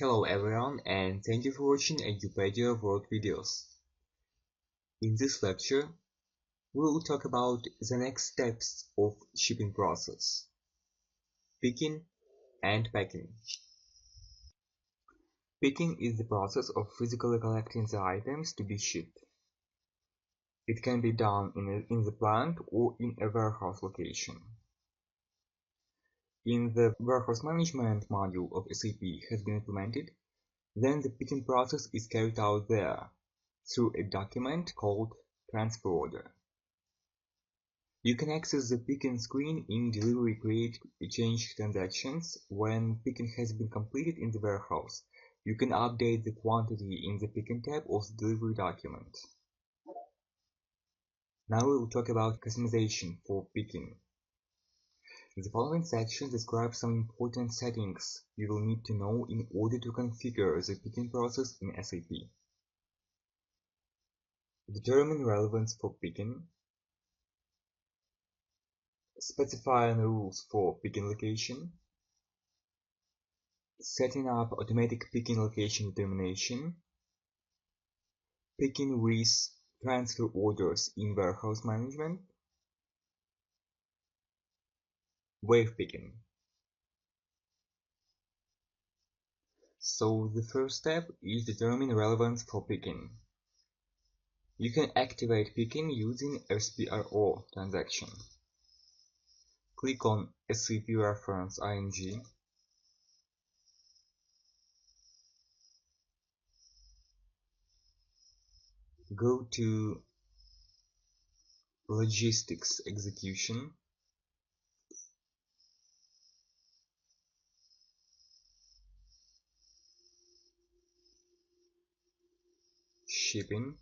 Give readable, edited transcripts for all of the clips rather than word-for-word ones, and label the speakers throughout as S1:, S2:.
S1: Hello everyone, and thank you for watching Edupedia World videos. In this lecture, we will talk about the next steps of shipping process: picking and packing. Picking is the process of physically collecting the items to be shipped. It can be done in the plant or in a warehouse location. In the warehouse management module of SAP has been implemented, then the picking process is carried out there through a document called transfer order. You can access the picking screen in Delivery Create Change Transactions. When picking has been completed in the warehouse, you can update the quantity in the picking tab of the delivery document. Now we will talk about customization for picking. The following section describes some important settings you will need to know in order to configure the picking process in SAP. Determine relevance for picking. Specifying rules for picking location. Setting up automatic picking location determination. Picking with transfer orders in warehouse management. Wave picking. So the first step is determine relevance for picking. You can activate picking using SAP-ERP transaction. Click on SAP reference ING. Go to Logistics Execution. Shipping.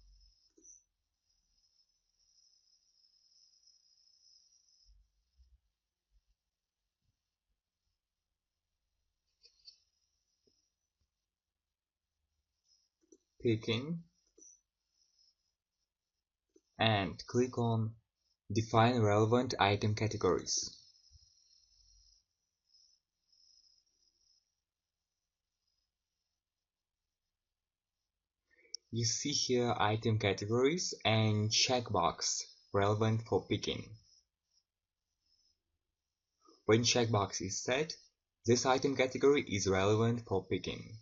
S1: Picking. And click on Define relevant item categories. You see here item categories and checkbox relevant for picking. When checkbox is set, this item category is relevant for picking.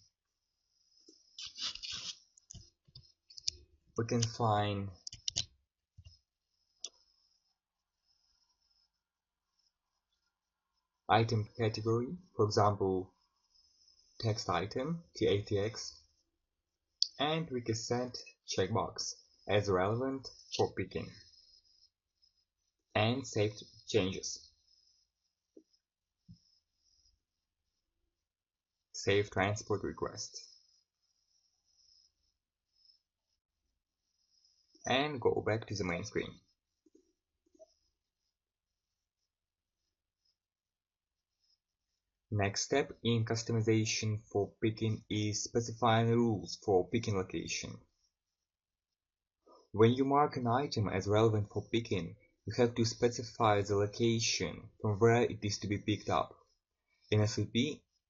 S1: We can find item category, for example, text item, TATX, and we can set checkbox as relevant for picking and save changes. Save transport request and go back to the main screen. Next step in customization for picking is specifying rules for picking location. When you mark an item as relevant for picking, you have to specify the location from where it is to be picked up. In SAP,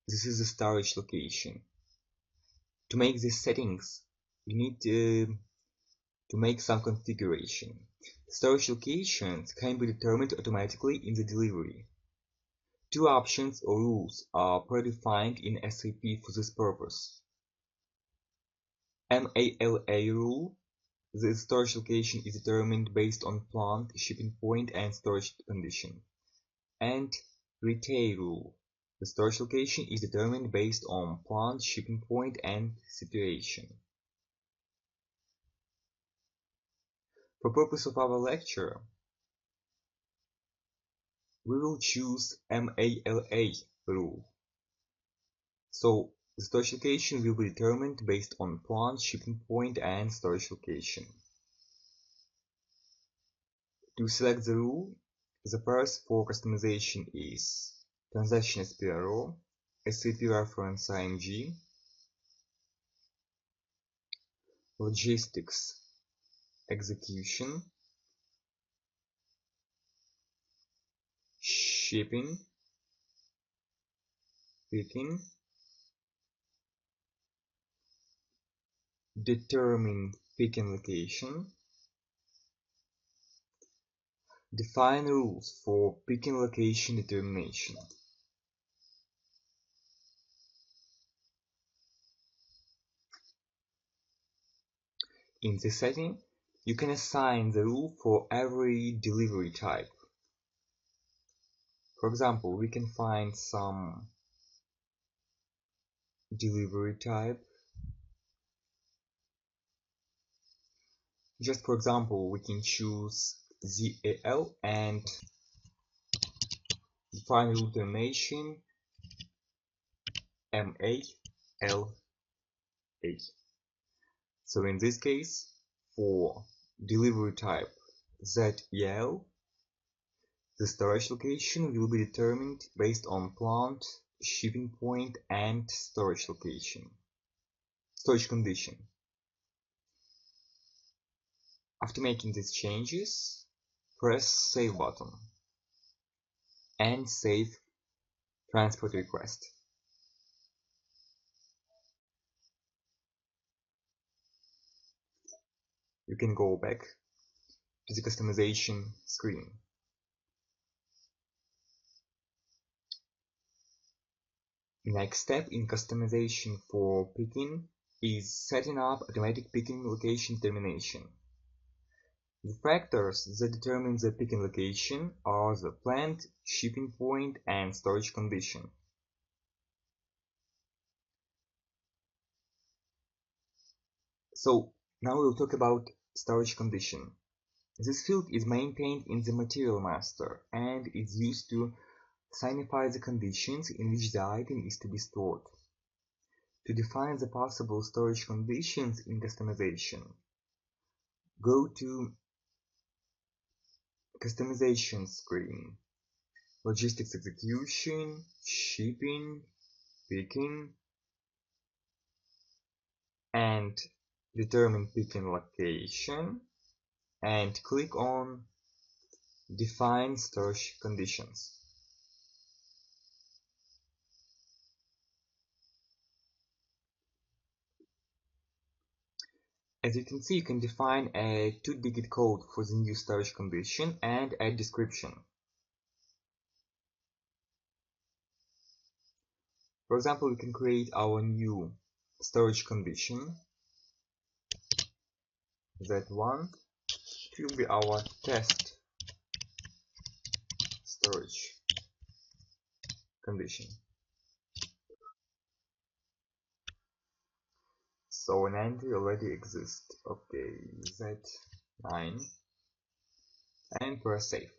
S1: this is the storage location. To make these settings, you need to make some configuration. Storage locations can be determined automatically in the delivery. Two options or rules are predefined in SAP for this purpose. MALA rule. The storage location is determined based on plant, shipping point, and storage condition. And retail rule. The storage location is determined based on plant, shipping point, and situation. For purpose of our lecture, we will choose MALA rule. So the storage location will be determined based on plant, shipping point, and storage location. To select the rule, the path for customization is Transaction SPRO, SAP reference ING, Logistics Execution, Shipping, Picking, determine picking location, define rules for picking location determination. In this setting, you can assign the rule for every delivery type. For example, we can find some delivery type. Just for example, we can choose ZAL and define rule termination MALA. So in this case, for delivery type ZEL, the storage location will be determined based on plant, shipping point, and storage condition. After making these changes, press Save button and save transport request. You can go back to the customization screen. Next step in customization for picking is setting up automatic picking location determination. The factors that determine the picking location are the plant, shipping point, and storage condition. So now we'll talk about storage condition. This field is maintained in the material master and is used to signify the conditions in which the item is to be stored. To define the possible storage conditions in customization, go to Customization screen, Logistics Execution, Shipping, Picking, and determine picking location, and click on Define Storage Conditions. As you can see, you can define a 2-digit code for the new storage condition and add description. For example, we can create our new storage condition. Z1 will be our test storage condition. So an entry already exists. Okay, Z9 and press save.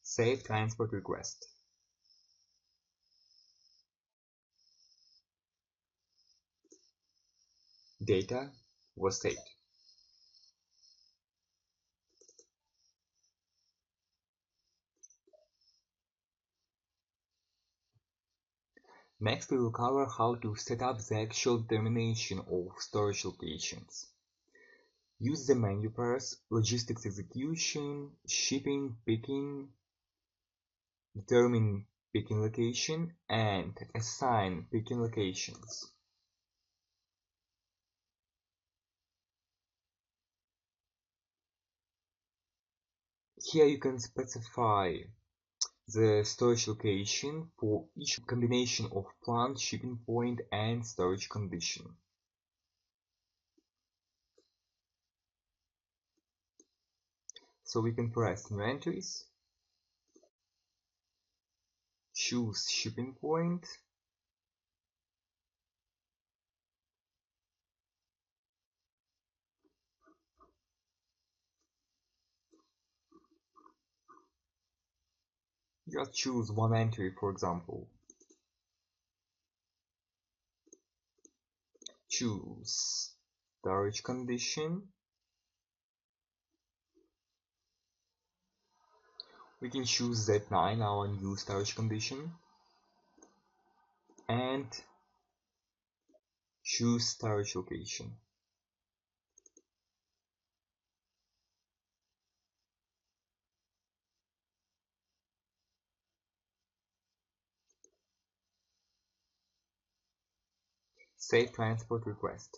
S1: Save transport request. Data was saved. Next we will cover how to set up the actual determination of storage locations. Use the menu bars, Logistics Execution, Shipping, Picking, determine picking location, and assign picking locations. Here you can specify the storage location for each combination of plant, shipping point, and storage condition. So we can press New Entries, choose shipping point, just choose one entry, for example. Choose storage condition. We can choose Z9, our new storage condition, and choose storage location. Save transport request.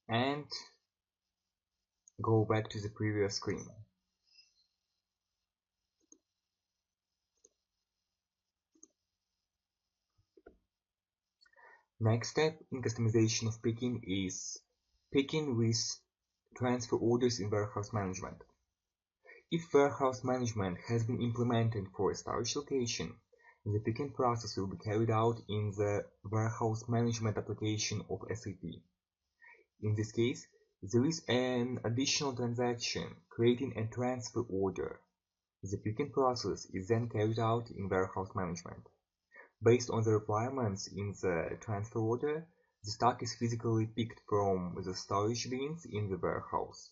S1: And go back to the previous screen. Next step in customization of picking is picking with transfer orders in warehouse management. If warehouse management has been implemented for a storage location, the picking process will be carried out in the warehouse management application of SAP. In this case, there is an additional transaction creating a transfer order. The picking process is then carried out in warehouse management. Based on the requirements in the transfer order, the stock is physically picked from the storage bins in the warehouse.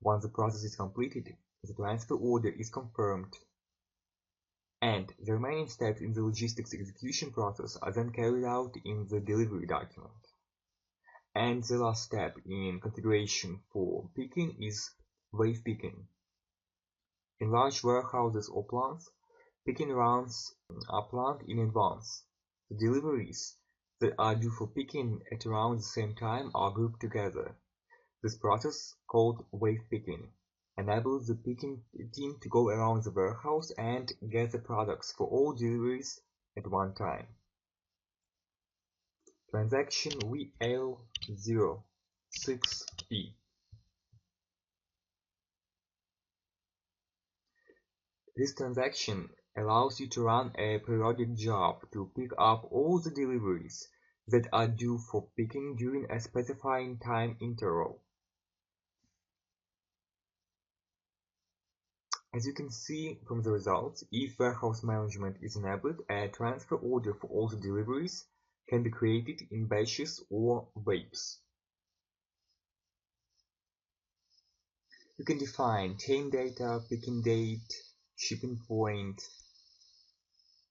S1: Once the process is completed, the transfer order is confirmed, and the remaining steps in the logistics execution process are then carried out in the delivery document. And the last step in configuration for picking is wave picking. In large warehouses or plants, picking runs are planned in advance. The deliveries that are due for picking at around the same time are grouped together. This process, called wave picking, enables the picking team to go around the warehouse and get the products for all deliveries at one time. Transaction VL06P. This transaction allows you to run a periodic job to pick up all the deliveries that are due for picking during a specified time interval. As you can see from the results, if warehouse management is enabled, a transfer order for all the deliveries can be created in batches or waves. You can define chain data, picking date, shipping point,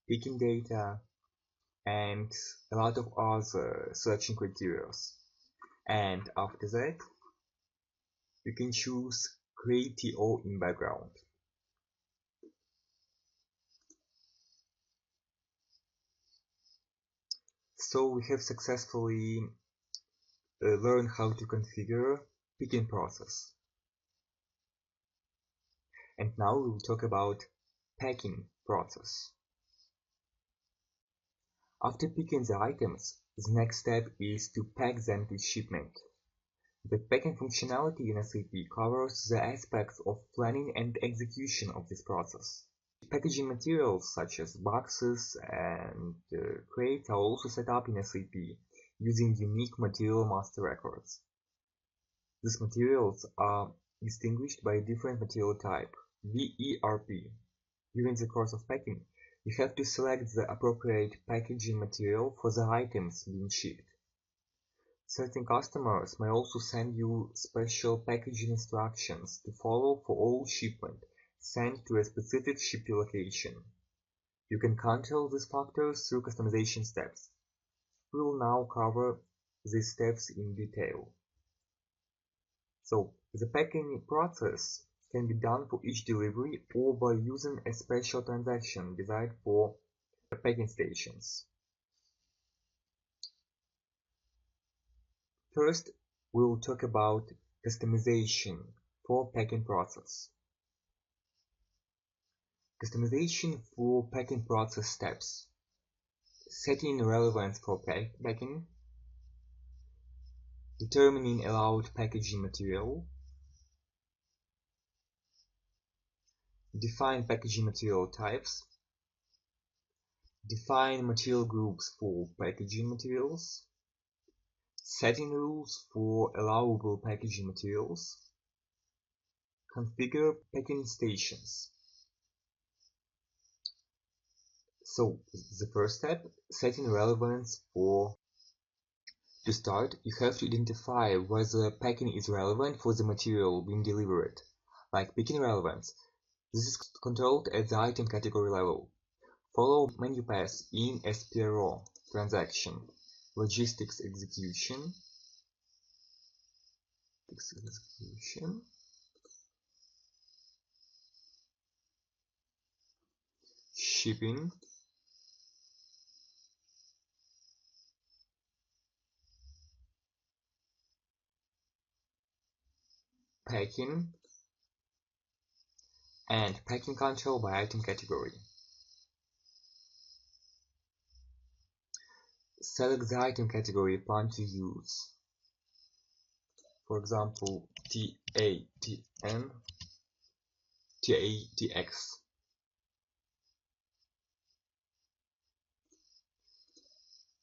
S1: picking data, and a lot of other searching criteria. And after that, you can choose create TO in background. So we have successfully learned how to configure picking process. And now we will talk about packing process. After picking the items, the next step is to pack them to shipment. The packing functionality in SAP covers the aspects of planning and execution of this process. Packaging materials such as boxes and crates are also set up in SAP using unique material master records. These materials are distinguished by a different material type, SAP-ERP. During the course of packing, you have to select the appropriate packaging material for the items being shipped. Certain customers may also send you special packaging instructions to follow for all shipment sent to a specific shipping location. You can control these factors through customization steps. We will now cover these steps in detail. So, the packing process can be done for each delivery or by using a special transaction designed for packing stations. First, we will talk about customization for packing process. Customization for packing process steps. Setting relevance for packing. Determining allowed packaging material. Define packaging material types. Define material groups for packaging materials. Setting rules for allowable packaging materials. Configure packing stations. So, the first step, setting relevance for. To start, you have to identify whether packing is relevant for the material being delivered, like picking relevance. This is controlled at the item category level. Follow menu path in SAP-ERP transaction, logistics execution, shipping, packing, and packing control by item category. Select the item category you plan to use. For example, TATN, TATX.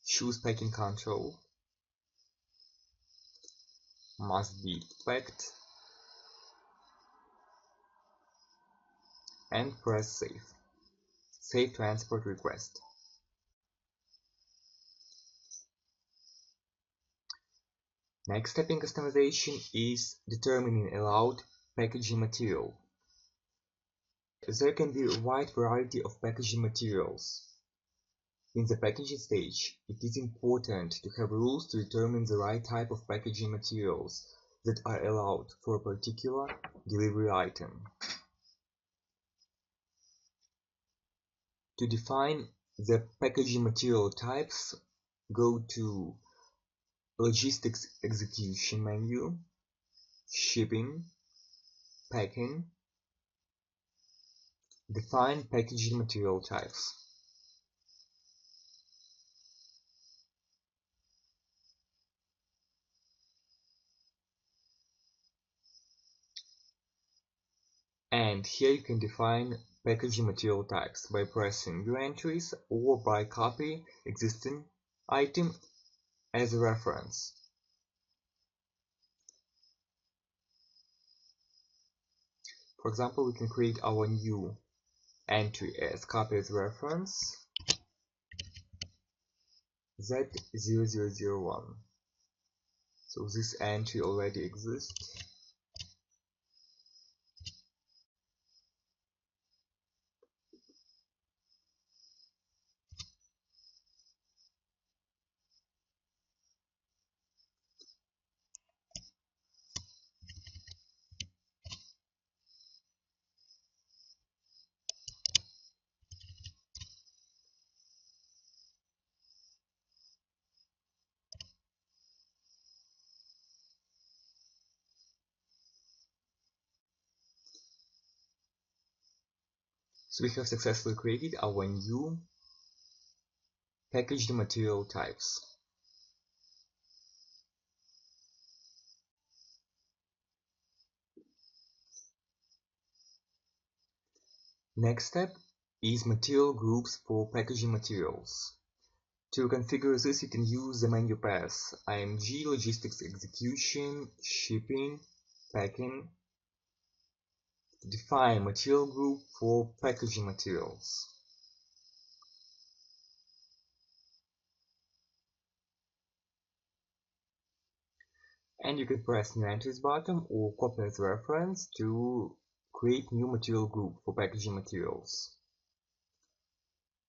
S1: Choose packing control. Must be packed. And press save. Save transport request. Next step in customization is determining allowed packaging material. There can be a wide variety of packaging materials. In the packaging stage, it is important to have rules to determine the right type of packaging materials that are allowed for a particular delivery item. To define the packaging material types, go to Logistics Execution menu, Shipping, Packing, define packaging material types. And here you can define packaging material types by pressing New Entries or by copy existing item as a reference. For example, we can create our new entry as copy as reference Z0001. So this entry already exists. So we have successfully created our new packaged material types. Next step is material groups for packaging materials. To configure this, you can use the menu path IMG Logistics Execution, Shipping, Packing. Define material group for packaging materials. And you can press New Entries button or copy as reference to create new material group for packaging materials.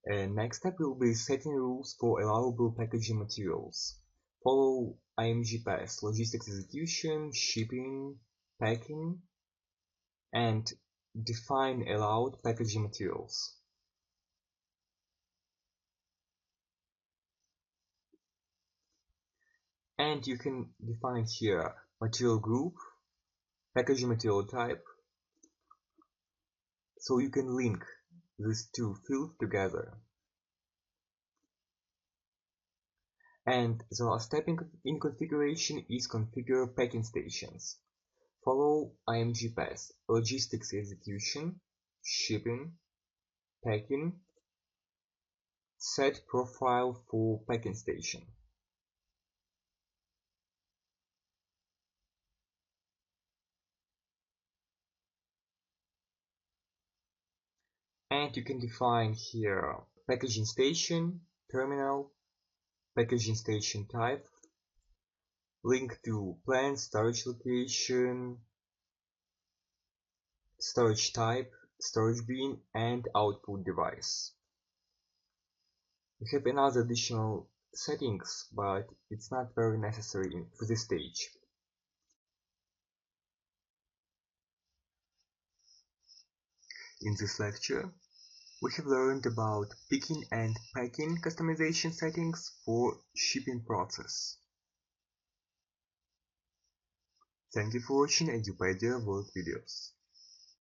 S1: Next step will be setting rules for allowable packaging materials. Follow IMG path, Logistics Execution, Shipping, Packing, and define allowed packaging materials. And you can define here material group, packaging material type, so you can link these two fields together. And the last step in configuration is configure packing stations. Follow IMG path, Logistics Execution, Shipping, Packing, set profile for packing station. And you can define here packaging station, terminal, packaging station type, link to plant, storage location, storage type, storage bin, and output device. We have another additional settings, but it's not very necessary for this stage. In this lecture, We have learned about picking and packing customization settings for shipping process. Thank you for watching Edupedia World videos.